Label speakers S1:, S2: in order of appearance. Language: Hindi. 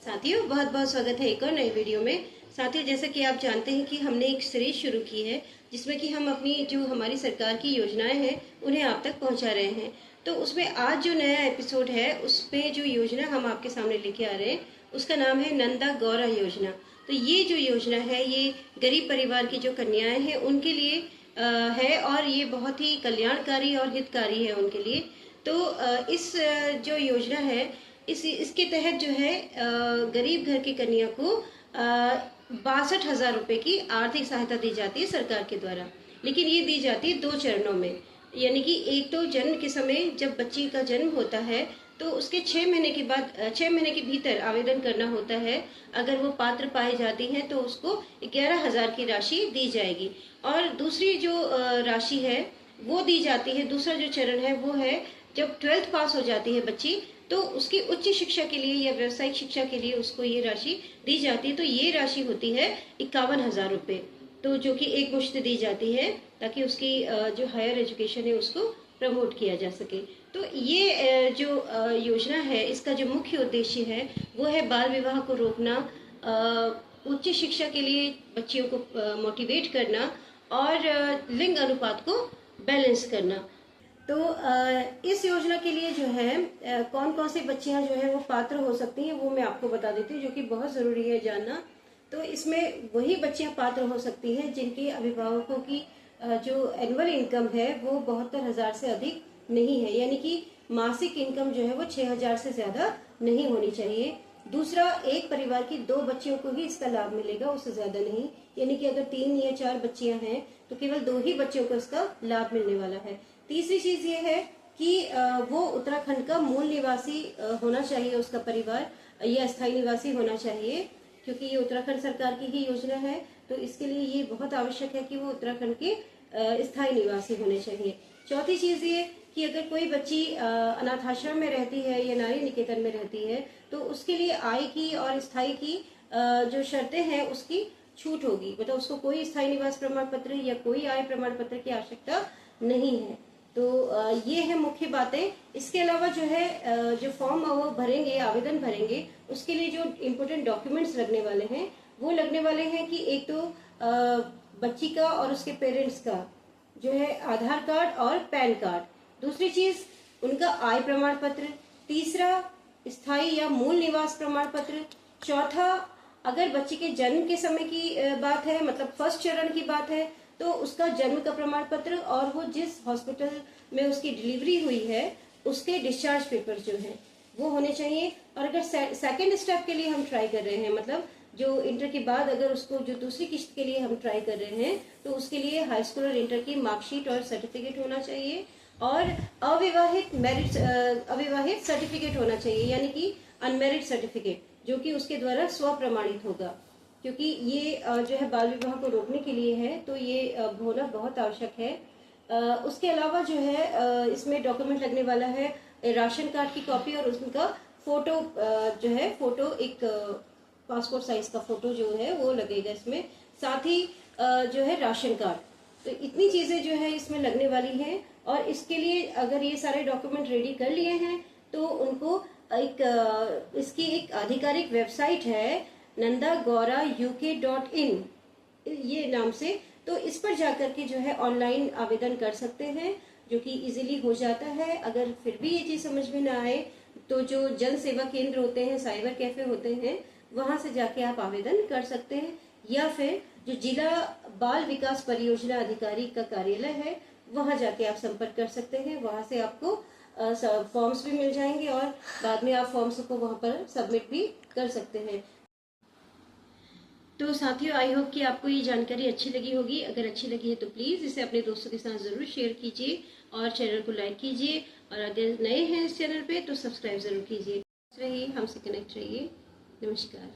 S1: साथियों, बहुत बहुत स्वागत है एक और नई वीडियो में। साथियों, जैसा कि आप जानते हैं कि हमने एक सीरीज शुरू की है जिसमें कि हम अपनी जो हमारी सरकार की योजनाएं हैं उन्हें आप तक पहुंचा रहे हैं। तो उसमें आज जो नया एपिसोड है उसमें जो योजना हम आपके सामने लेके आ रहे हैं उसका नाम है नंदा गौरा योजना। तो ये जो योजना है ये गरीब परिवार की जो कन्याएं हैं उनके लिए है और ये बहुत ही कल्याणकारी और हितकारी है उनके लिए। तो इस जो योजना है इसके तहत जो है गरीब घर की कन्या को 62,000 रुपए की आर्थिक सहायता दी जाती है सरकार के द्वारा। लेकिन ये दी जाती है 2 चरणों में, यानी कि एक तो जन्म के समय जब बच्ची का जन्म होता है तो उसके 6 महीने के बाद 6 महीने के भीतर आवेदन करना होता है। अगर वो पात्र पाई जाती हैं तो उसको 11,000 की राशि दी जाएगी। और दूसरी जो राशि है वो दी जाती है, दूसरा जो चरण है वो है जब 12th पास हो जाती है बच्ची तो उसकी उच्च शिक्षा के लिए या व्यावसायिक शिक्षा के लिए उसको ये राशि दी जाती है। तो ये राशि होती है 51,000 रुपए, तो जो कि एक मुश्त दी जाती है ताकि उसकी जो हायर एजुकेशन है उसको प्रमोट किया जा सके। तो ये जो योजना है इसका जो मुख्य उद्देश्य है वो है बाल विवाह को रोकना, उच्च शिक्षा के लिए बच्चियों को मोटिवेट करना और लिंग अनुपात को बैलेंस करना। तो इस योजना के लिए जो है कौन कौन सी बच्चियां जो है वो पात्र हो सकती हैं वो मैं आपको बता देती हूँ, जो कि बहुत जरूरी है जानना। तो इसमें वही बच्चियां पात्र हो सकती हैं जिनके अभिभावकों की जो एनुअल इनकम है वो 72,000 से अधिक नहीं है, यानी कि मासिक इनकम जो है वो 6,000 से ज्यादा नहीं होनी चाहिए। दूसरा, एक परिवार की 2 बच्चियों को ही इसका लाभ मिलेगा, उससे ज्यादा नहीं। यानी कि अगर 3 या 4 बच्चियां हैं तो केवल 2 ही बच्चियों को इसका लाभ मिलने वाला है। तीसरी चीज ये है कि वो उत्तराखंड का मूल निवासी होना चाहिए, उसका परिवार या स्थायी निवासी होना चाहिए, क्योंकि ये उत्तराखंड सरकार की ही योजना है। तो इसके लिए ये बहुत आवश्यक है कि वो उत्तराखंड के स्थायी निवासी होने चाहिए। चौथी चीज ये कि अगर कोई बच्ची अनाथ आश्रम में रहती है या नारी निकेतन में रहती है तो उसके लिए आय की और स्थायी की जो शर्तें हैं उसकी छूट होगी, मतलब उसको कोई स्थायी निवास प्रमाण पत्र या कोई आय प्रमाण पत्र की आवश्यकता नहीं है। तो ये है मुख्य बातें। इसके अलावा जो है जो फॉर्म वो भरेंगे, आवेदन भरेंगे, उसके लिए जो इम्पोर्टेंट डॉक्यूमेंट्स लगने वाले हैं वो लगने वाले हैं कि एक तो बच्ची का और उसके पेरेंट्स का जो है आधार कार्ड और पैन कार्ड। दूसरी चीज उनका आय प्रमाण पत्र। तीसरा, स्थायी या मूल निवास प्रमाण पत्र। चौथा, अगर बच्ची के जन्म के समय की बात है, मतलब फर्स्ट चरण की बात है, तो उसका जन्म का प्रमाण पत्र और वो जिस हॉस्पिटल में उसकी डिलीवरी हुई है उसके डिस्चार्ज पेपर जो है वो होने चाहिए। और अगर सेकंड स्टेप के लिए हम ट्राई कर रहे हैं, मतलब जो इंटर के बाद अगर उसको जो दूसरी किस्त के लिए हम ट्राई कर रहे हैं तो उसके लिए हाई स्कूल और इंटर की मार्कशीट और सर्टिफिकेट होना चाहिए और अविवाहित सर्टिफिकेट होना चाहिए, यानी कि अनमेरिड सर्टिफिकेट, जो कि उसके द्वारा स्व प्रमाणित होगा, क्योंकि ये जो है बाल विवाह को रोकने के लिए है। तो ये होना बहुत आवश्यक है। उसके अलावा जो है इसमें डॉक्यूमेंट लगने वाला है राशन कार्ड की कॉपी और उसका फोटो जो है फोटो एक पासपोर्ट साइज का फोटो जो है वो लगेगा इसमें, साथ ही जो है राशन कार्ड। तो इतनी चीजें जो है इसमें लगने वाली हैं और इसके लिए अगर ये सारे डॉक्यूमेंट रेडी कर लिए हैं तो उनको एक इसकी एक आधिकारिक वेबसाइट है nandagaurauk.in ये नाम से, तो इस पर जाकर के जो है ऑनलाइन आवेदन कर सकते हैं, जो कि इजीली हो जाता है। अगर फिर भी ये चीज समझ में ना आए तो जो जन सेवा केंद्र होते हैं, साइबर कैफे होते हैं, वहां से जाके आप आवेदन कर सकते हैं, या फिर जो जिला बाल विकास परियोजना अधिकारी का कार्यालय है वहां जाके आप संपर्क कर सकते हैं। वहां से आपको फॉर्म्स भी मिल जाएंगे और बाद में आप फॉर्म्स को वहां पर सबमिट भी कर सकते हैं। तो साथियों, आई होप कि आपको ये जानकारी अच्छी लगी होगी। अगर अच्छी लगी है तो प्लीज इसे अपने दोस्तों के साथ जरूर शेयर कीजिए और चैनल को लाइक कीजिए, और अगर नए हैं इस चैनल पे तो सब्सक्राइब जरूर कीजिए। रहिए, हमसे कनेक्ट रहिए। नमस्कार।